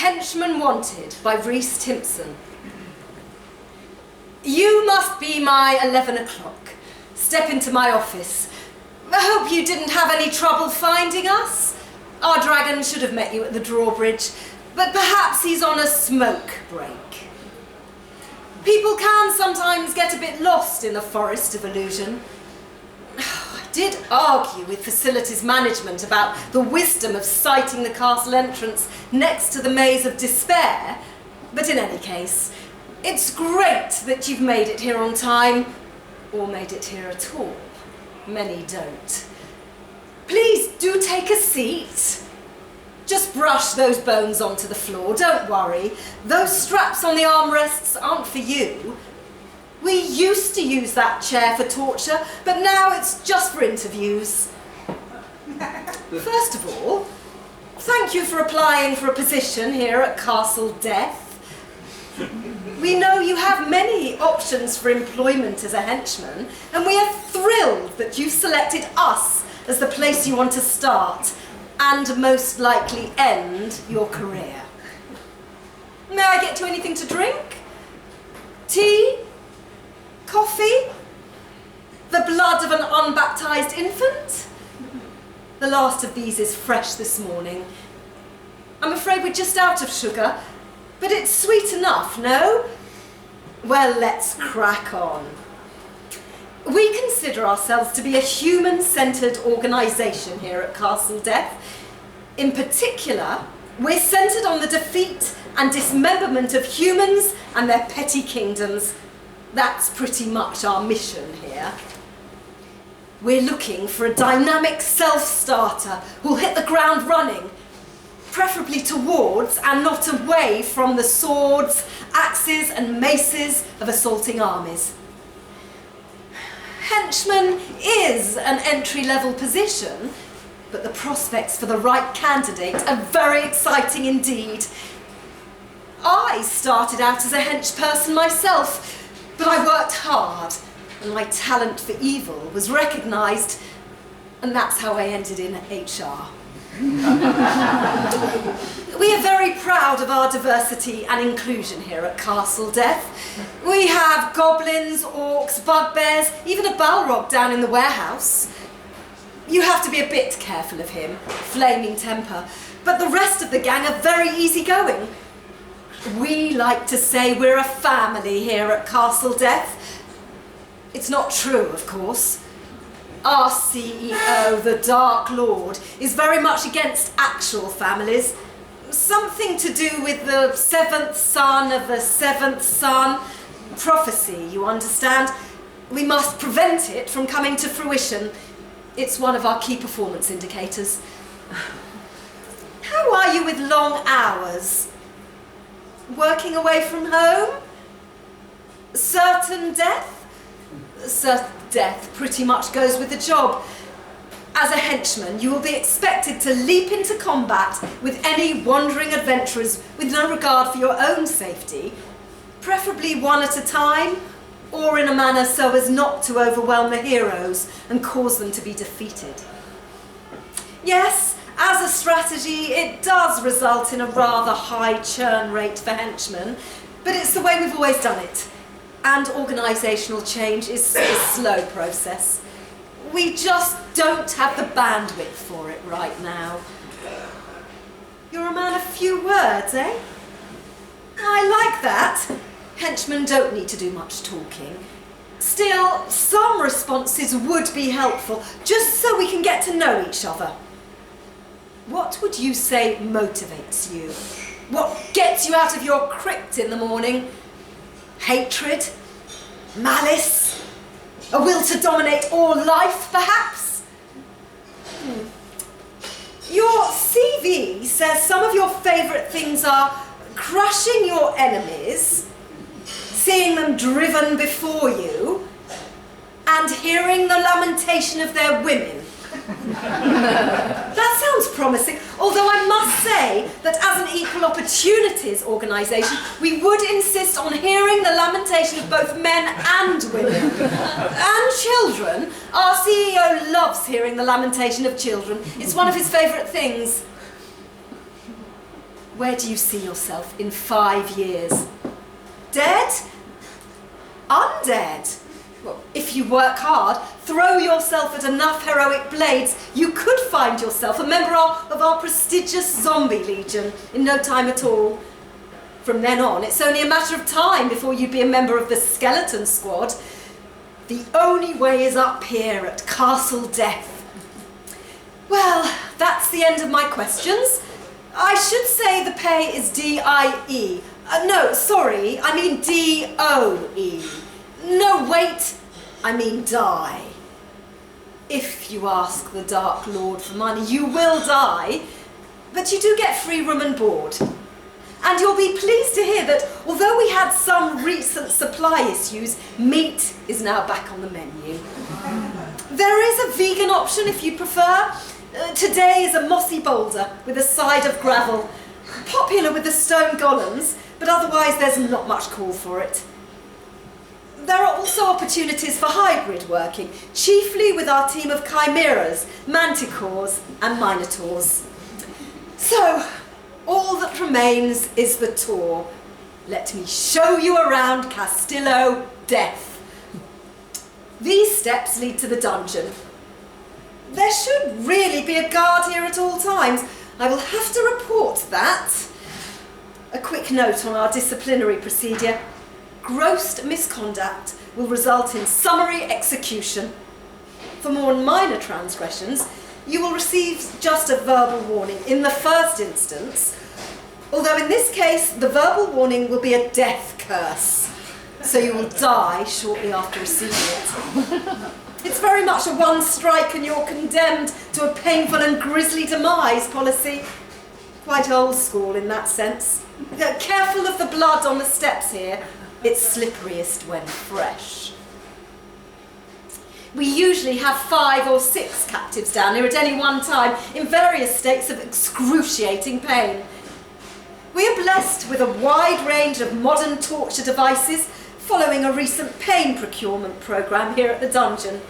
Henchmen Wanted by Rhys Timson. You must be my 11 o'clock. Step into my office. I hope you didn't have any trouble finding us. Our dragon should have met you at the drawbridge, but perhaps he's on a smoke break. People can sometimes get a bit lost in the forest of illusion. I did argue with facilities management about the wisdom of siting the castle entrance next to the Maze of Despair, but in any case, it's great that you've made it here on time, or made it here at all. Many don't. Please do take a seat. Just brush those bones onto the floor, don't worry. Those straps on the armrests aren't for you. We used to use that chair for torture, but now it's just for interviews. First of all, thank you for applying for a position here at Castle Death. We know you have many options for employment as a henchman, and we are thrilled that you've selected us as the place you want to start and most likely end your career. May I get you anything to drink? Tea? Coffee? The blood of an unbaptized infant? The last of these is fresh this morning. I'm afraid we're just out of sugar, but it's sweet enough, no? Well, let's crack on. We consider ourselves to be a human-centred organisation here at Castle Death. In particular, we're centred on the defeat and dismemberment of humans and their petty kingdoms. That's pretty much our mission here. We're looking for a dynamic self-starter who'll hit the ground running, preferably towards and not away from the swords, axes and maces of assaulting armies. Henchman is an entry-level position, but the prospects for the right candidate are very exciting indeed. I started out as a hench person myself, but I worked hard, and my talent for evil was recognised, and that's how I ended in HR. We are very proud of our diversity and inclusion here at Castle Death. We have goblins, orcs, bugbears, even a balrog down in the warehouse. You have to be a bit careful of him, flaming temper, but the rest of the gang are very easygoing. We like to say we're a family here at Castle Death. It's not true, of course. Our CEO, the Dark Lord, is very much against actual families. Something to do with the seventh son of the seventh son. Prophecy, you understand? We must prevent it from coming to fruition. It's one of our key performance indicators. How are you with long hours? Working away from home? Certain death? Certain death pretty much goes with the job. As a henchman, you will be expected to leap into combat with any wandering adventurers with no regard for your own safety, preferably one at a time, or in a manner so as not to overwhelm the heroes and cause them to be defeated. Yes, as a strategy, it does result in a rather high churn rate for henchmen, but it's the way we've always done it. And organisational change is a slow process. We just don't have the bandwidth for it right now. You're a man of few words, eh? I like that. Henchmen don't need to do much talking. Still, some responses would be helpful, just so we can get to know each other. What would you say motivates you? What gets you out of your crypt in the morning? Hatred? Malice? A will to dominate all life, perhaps? Your CV says some of your favourite things are crushing your enemies, seeing them driven before you, and hearing the lamentation of their women. That sounds promising, although I must say that as an equal opportunities organisation, we would insist on hearing the lamentation of both men and women. And children. Our CEO loves hearing the lamentation of children. It's one of his favourite things. Where do you see yourself in 5 years? Dead? Undead? Well, if you work hard, throw yourself at enough heroic blades, you could find yourself a member of our prestigious zombie legion in no time at all. From then on, it's only a matter of time before you'd be a member of the skeleton squad. The only way is up here at Castle Death. Well, that's the end of my questions. I should say the pay is D-I-E. No, sorry, I mean D-O-E. No, wait, I mean die. If you ask the Dark Lord for money, you will die, but you do get free room and board. And you'll be pleased to hear that although we had some recent supply issues, meat is now back on the menu. There is a vegan option if you prefer. Today is a mossy boulder with a side of gravel. Popular with the stone golems, but otherwise there's not much call for it. There are also opportunities for hybrid working, chiefly with our team of chimeras, manticores and minotaurs. So, all that remains is the tour. Let me show you around Castillo Death. These steps lead to the dungeon. There should really be a guard here at all times. I will have to report that. A quick note on our disciplinary procedure. Gross misconduct will result in summary execution. For more minor transgressions, you will receive just a verbal warning in the first instance, although in this case the verbal warning will be a death curse, so you will die shortly after receiving it. It's very much a one strike and you're condemned to a painful and grisly demise policy. Quite old school in that sense. Careful of the blood on the steps here. It's slipperiest when fresh. We usually have 5 or 6 captives down here at any one time in various states of excruciating pain. We are blessed with a wide range of modern torture devices following a recent pain procurement programme here at the dungeon.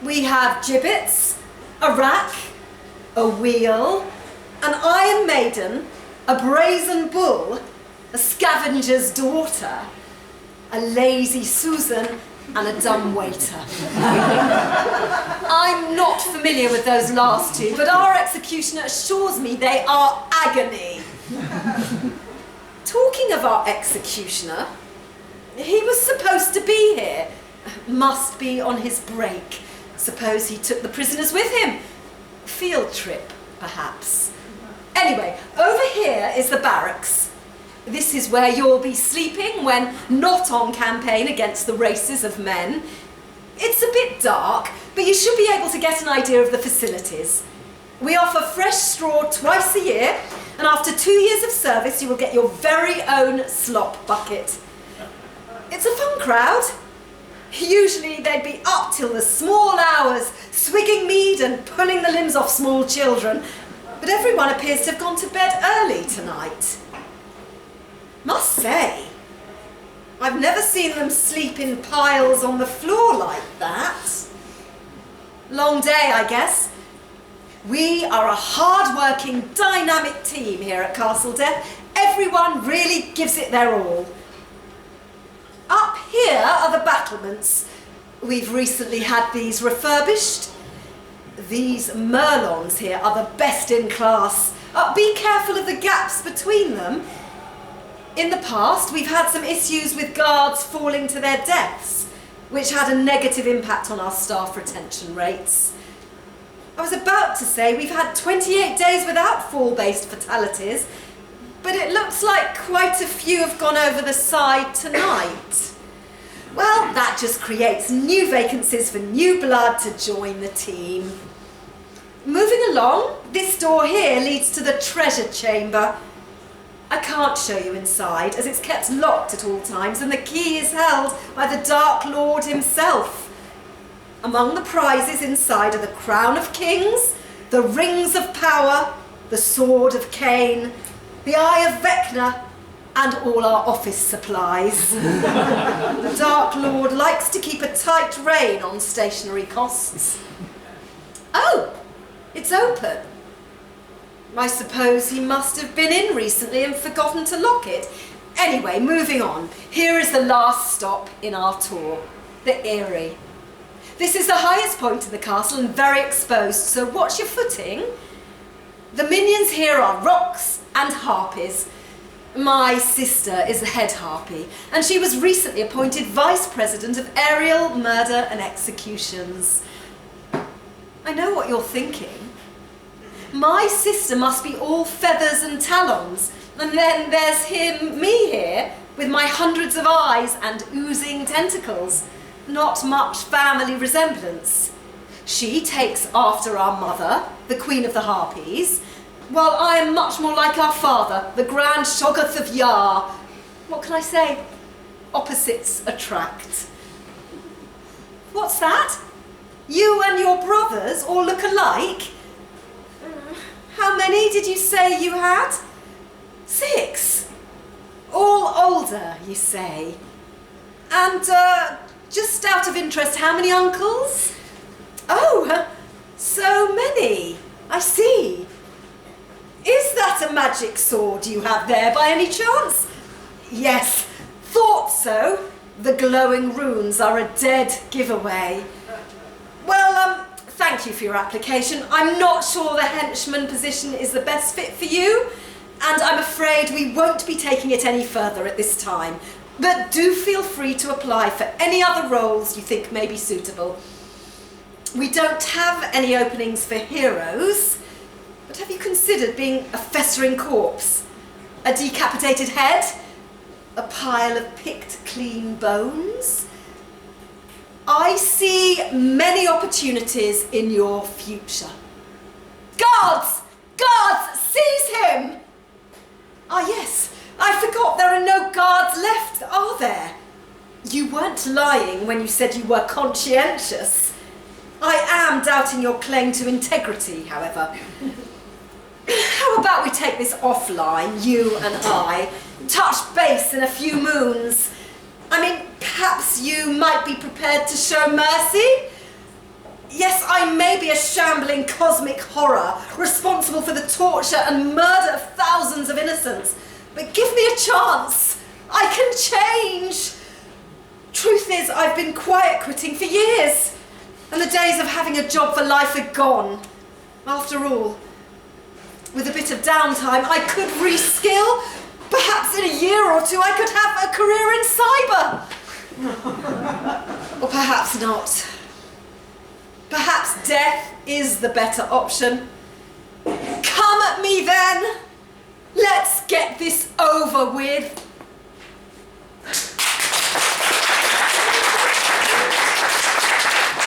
We have gibbets, a rack, a wheel, an iron maiden, a brazen bull, a scavenger's daughter, a lazy Susan, and a dumb waiter. I'm not familiar with those last two, but our executioner assures me they are agony. Talking of our executioner, he was supposed to be here. Must be on his break. Suppose he took the prisoners with him. Field trip, perhaps. Anyway, over here is the barracks. This is where you'll be sleeping when not on campaign against the races of men. It's a bit dark, but you should be able to get an idea of the facilities. We offer fresh straw twice a year, and after 2 years of service, you will get your very own slop bucket. It's a fun crowd. Usually they'd be up till the small hours, swigging mead and pulling the limbs off small children, but everyone appears to have gone to bed early tonight. Must say, I've never seen them sleep in piles on the floor like that. Long day, I guess. We are a hard-working, dynamic team here at Castle Death. Everyone really gives it their all. Up here are the battlements. We've recently had these refurbished. These merlons here are the best in class. Be careful of the gaps between them. In the past, we've had some issues with guards falling to their deaths, which had a negative impact on our staff retention rates. I was about to say we've had 28 days without fall-based fatalities, but it looks like quite a few have gone over the side tonight. Well, that just creates new vacancies for new blood to join the team. Moving along, this door here leads to the treasure chamber. I can't show you inside, as it's kept locked at all times, and the key is held by the Dark Lord himself. Among the prizes inside are the Crown of Kings, the Rings of Power, the Sword of Cain, the Eye of Vecna, and all our office supplies. The Dark Lord likes to keep a tight rein on stationery costs. Oh, it's open. I suppose he must have been in recently and forgotten to lock it. Anyway, moving on. Here is the last stop in our tour, the Eyrie. This is the highest point in the castle and very exposed, so watch your footing. The minions here are rocks and harpies. My sister is the head harpy, and she was recently appointed Vice President of Aerial Murder and Executions. I know what you're thinking. My sister must be all feathers and talons, and then there's me here, with my hundreds of eyes and oozing tentacles. Not much family resemblance. She takes after our mother, the Queen of the Harpies, while I am much more like our father, the Grand Shoggoth of Yar. What can I say? Opposites attract. What's that? You and your brothers all look alike? How many did you say you had? 6. All older, you say. And, just out of interest, how many uncles? Oh, so many. I see. Is that a magic sword you have there by any chance? Yes, thought so. The glowing runes are a dead giveaway. Well, thank you for your application. I'm not sure the henchman position is the best fit for you, and I'm afraid we won't be taking it any further at this time. But do feel free to apply for any other roles you think may be suitable. We don't have any openings for heroes, but have you considered being a festering corpse? A decapitated head? A pile of picked clean bones? I see many opportunities in your future. Guards! Guards! Seize him! Ah yes, I forgot there are no guards left, are there? You weren't lying when you said you were conscientious. I am doubting your claim to integrity, however. How about we take this offline, you and I, touch base in a few moons? I mean, perhaps you might be prepared to show mercy? Yes, I may be a shambling cosmic horror, responsible for the torture and murder of thousands of innocents, but give me a chance. I can change. Truth is, I've been quiet quitting for years, and the days of having a job for life are gone. After all, with a bit of downtime, I could reskill. Perhaps in a year or two I could have a career in cyber. Or perhaps not. Perhaps death is the better option. Come at me then. Let's get this over with.